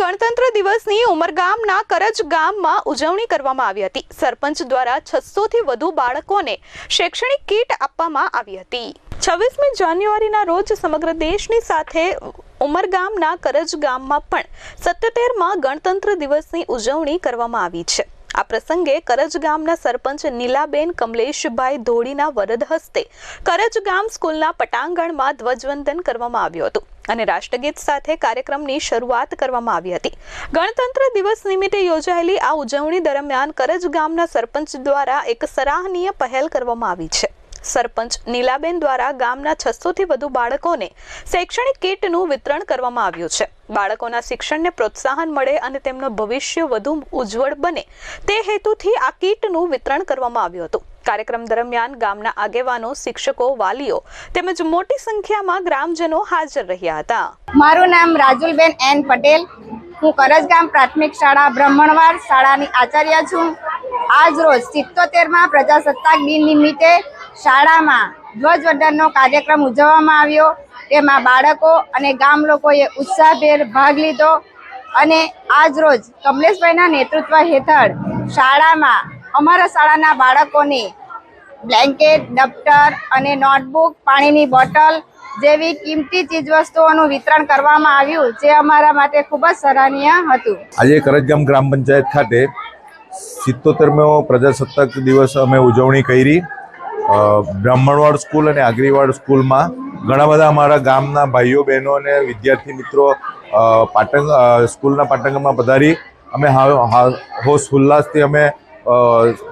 ગણતંત્ર દિવસની ઉમરગામના કરજ ગામમાં ઉજવણી કરવામાં આવી હતી। સરપંચ દ્વારા 600 થી વધુ બાળકોને શૈક્ષણિક કીટ આપવામાં આવી હતી। 26મી જાન્યુઆરીના રોજ સમગ્ર દેશની સાથે ઉમરગામના કરજ ગામમાં પણ 77માં ગણતંત્ર દિવસની ઉજવણી કરવામાં આવી છે। આ પ્રસંગે કરજ ગામના સરપંચ નીલાબેન કમલેશભાઈ ધોડીના વરદ હસ્તે કરજ ગામ સ્કૂલના પટાંગણમાં ધ્વજવંદન કરવામાં આવ્યું હતું અને રાષ્ટ્રગીત સાથે કાર્યક્રમની શરૂઆત કરવામાં આવી હતી। ગણતંત્ર દિવસ નિમિત્તે યોજાયેલી આ ઉજવણી દરમિયાન કરજ ગામના સરપંચ દ્વારા એક સરાહનીય પહેલ કરવામાં આવી છે। સરપંચ નીલાબેન દ્વારા ગામના 600 થી વધુ બાળકોને શૈક્ષણિક કીટનું વિતરણ કરવામાં આવ્યું છે। બાળકોના શિક્ષણને પ્રોત્સાહન મળે અને તેમનું ભવિષ્ય વધુ ઉજ્જવળ બને તે હેતુથી આ કીટનું વિતરણ કરવામાં આવ્યું હતું। કાર્યક્રમ દરમિયાન ગામના આગેવાનો, શિક્ષકો, વાલીઓ તેમજ મોટી સંખ્યામાં ગ્રામજનો હાજર રહ્યા હતા। મારું નામ રાજુલબેન એન પટેલ, હું કરજગામ પ્રાથમિક શાળા બ્રહ્મણવાર શાળાની આચાર્ય છું। આજ રોજ 77માં પ્રજાસત્તાક દિન નિમિત્તે શાળામાં ધ્વજવંદનનો કાર્યક્રમ ઉજવવામાં આવ્યો। તેમાં બાળકો અને ગામ લોકોએ ઉત્સાહભેર ભાગ લીધો અને આજ રોજ કમલેશભાઈના નેતૃત્વ હેઠળ શાળામાં અમારા શાળાના બાળકોને બ્લેન્કેટ, દફતર અને નોટબુક, પાણીની બોટલ જેવી કિંમતી ચીજવસ્તુઓનું વિતરણ કરવામાં આવ્યું, જે અમારા માટે ખૂબ જ સરાહનીય હતું। આજે કરજગામ ગ્રામ પંચાયત ખાતે 77મો પ્રજાસત્તાક દિવસ અમે ઉજવણી કરી। બ્રાહ્મણવાડ સ્કૂલ અને આગરીવાડ સ્કૂલમાં ઘણા બધા અમારા ગામના ભાઈઓ, બહેનો અને વિદ્યાર્થી મિત્રો સ્કૂલના પાટંગમાં પધારી અમે હોશ ઉલ્લાસથી અમે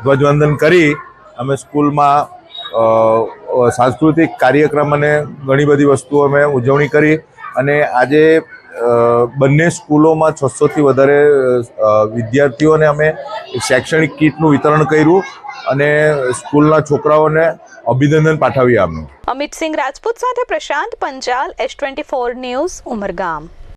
ધ્વજવંદન કરી। અમે સ્કૂલમાં સાંસ્કૃતિક કાર્યક્રમ અને ઘણી બધી વસ્તુઓ અમે ઉજવણી કરી અને આજે બંને સ્કૂલોમાં 600થી વધારે વિદ્યાર્થીઓને અમે શૈક્ષણિક કીટનું વિતરણ કર્યું અને સ્કૂલના છોકરાઓને અભિનંદન પાઠવ્યા। અમિત સિંહ રાજપૂત સાથે પ્રશાંત પંચાલ, S24 ન્યૂઝ, ઉમરગામ।